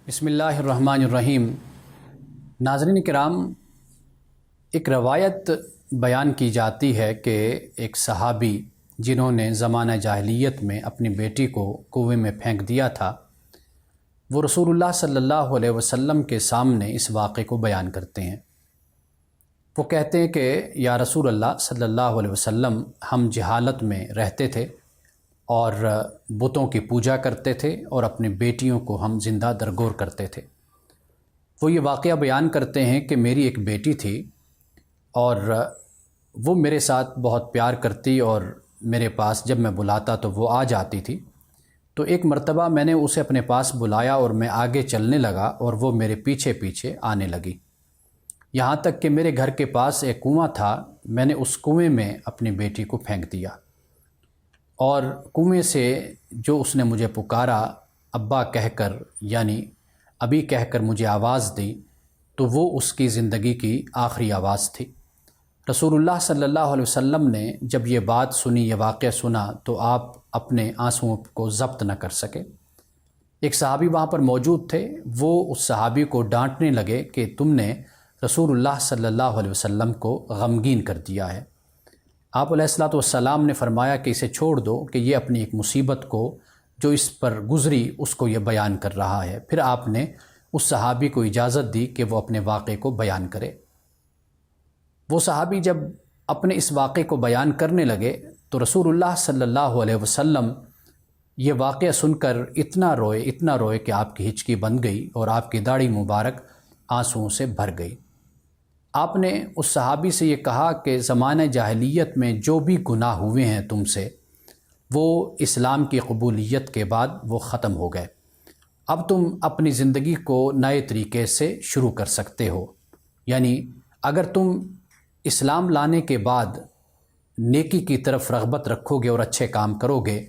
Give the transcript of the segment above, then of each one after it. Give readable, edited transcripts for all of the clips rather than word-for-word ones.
بسم اللہ الرحمن الرحیم۔ ناظرین کرام، ایک روایت بیان کی جاتی ہے کہ ایک صحابی جنہوں نے زمانہ جاہلیت میں اپنی بیٹی کو کنویں میں پھینک دیا تھا، وہ رسول اللہ صلی اللہ علیہ وسلم کے سامنے اس واقعے کو بیان کرتے ہیں۔ وہ کہتے ہیں کہ یا رسول اللہ صلی اللہ علیہ وسلم، ہم جہالت میں رہتے تھے اور بتوں کی پوجا کرتے تھے اور اپنی بیٹیوں کو ہم زندہ درگور کرتے تھے۔ وہ یہ واقعہ بیان کرتے ہیں کہ میری ایک بیٹی تھی اور وہ میرے ساتھ بہت پیار کرتی اور میرے پاس جب میں بلاتا تو وہ آ جاتی تھی۔ تو ایک مرتبہ میں نے اسے اپنے پاس بلایا اور میں آگے چلنے لگا اور وہ میرے پیچھے پیچھے آنے لگی، یہاں تک کہ میرے گھر کے پاس ایک کنواں تھا۔ میں نے اس کنویں میں اپنی بیٹی کو پھینک دیا اور کنویں سے جو اس نے مجھے پکارا ابا کہہ کر، یعنی ابھی کہہ کر مجھے آواز دی، تو وہ اس کی زندگی کی آخری آواز تھی۔ رسول اللہ صلی اللہ علیہ وسلم نے جب یہ بات سنی، یہ واقعہ سنا، تو آپ اپنے آنسوؤں کو ضبط نہ کر سکے۔ ایک صحابی وہاں پر موجود تھے، وہ اس صحابی کو ڈانٹنے لگے کہ تم نے رسول اللہ صلی اللہ علیہ وسلم کو غمگین کر دیا ہے۔ آپ علیہ الصلوۃ والسلام نے فرمایا کہ اسے چھوڑ دو، کہ یہ اپنی ایک مصیبت کو جو اس پر گزری اس کو یہ بیان کر رہا ہے۔ پھر آپ نے اس صحابی کو اجازت دی کہ وہ اپنے واقعے کو بیان کرے۔ وہ صحابی جب اپنے اس واقعے کو بیان کرنے لگے تو رسول اللہ صلی اللہ علیہ وسلم یہ واقعہ سن کر اتنا روئے کہ آپ کی ہچکی بند گئی اور آپ کی داڑھی مبارک آنسوؤں سے بھر گئی۔ آپ نے اس صحابی سے یہ کہا کہ زمانہ جاہلیت میں جو بھی گناہ ہوئے ہیں تم سے، وہ اسلام کی قبولیت کے بعد وہ ختم ہو گئے۔ اب تم اپنی زندگی کو نئے طریقے سے شروع کر سکتے ہو، یعنی اگر تم اسلام لانے کے بعد نیکی کی طرف رغبت رکھو گے اور اچھے کام کرو گے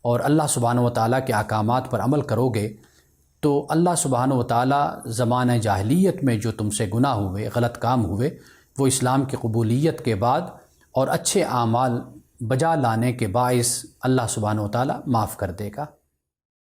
اور اللہ سبحانہ و تعالیٰ کے احکامات پر عمل کرو گے، تو اللہ سبحانہ و تعالیٰ زمانہ جاہلیت میں جو تم سے گناہ ہوئے، غلط کام ہوئے، وہ اسلام کی قبولیت کے بعد اور اچھے اعمال بجا لانے کے باعث اللہ سبحانہ و تعالیٰ معاف کر دے گا۔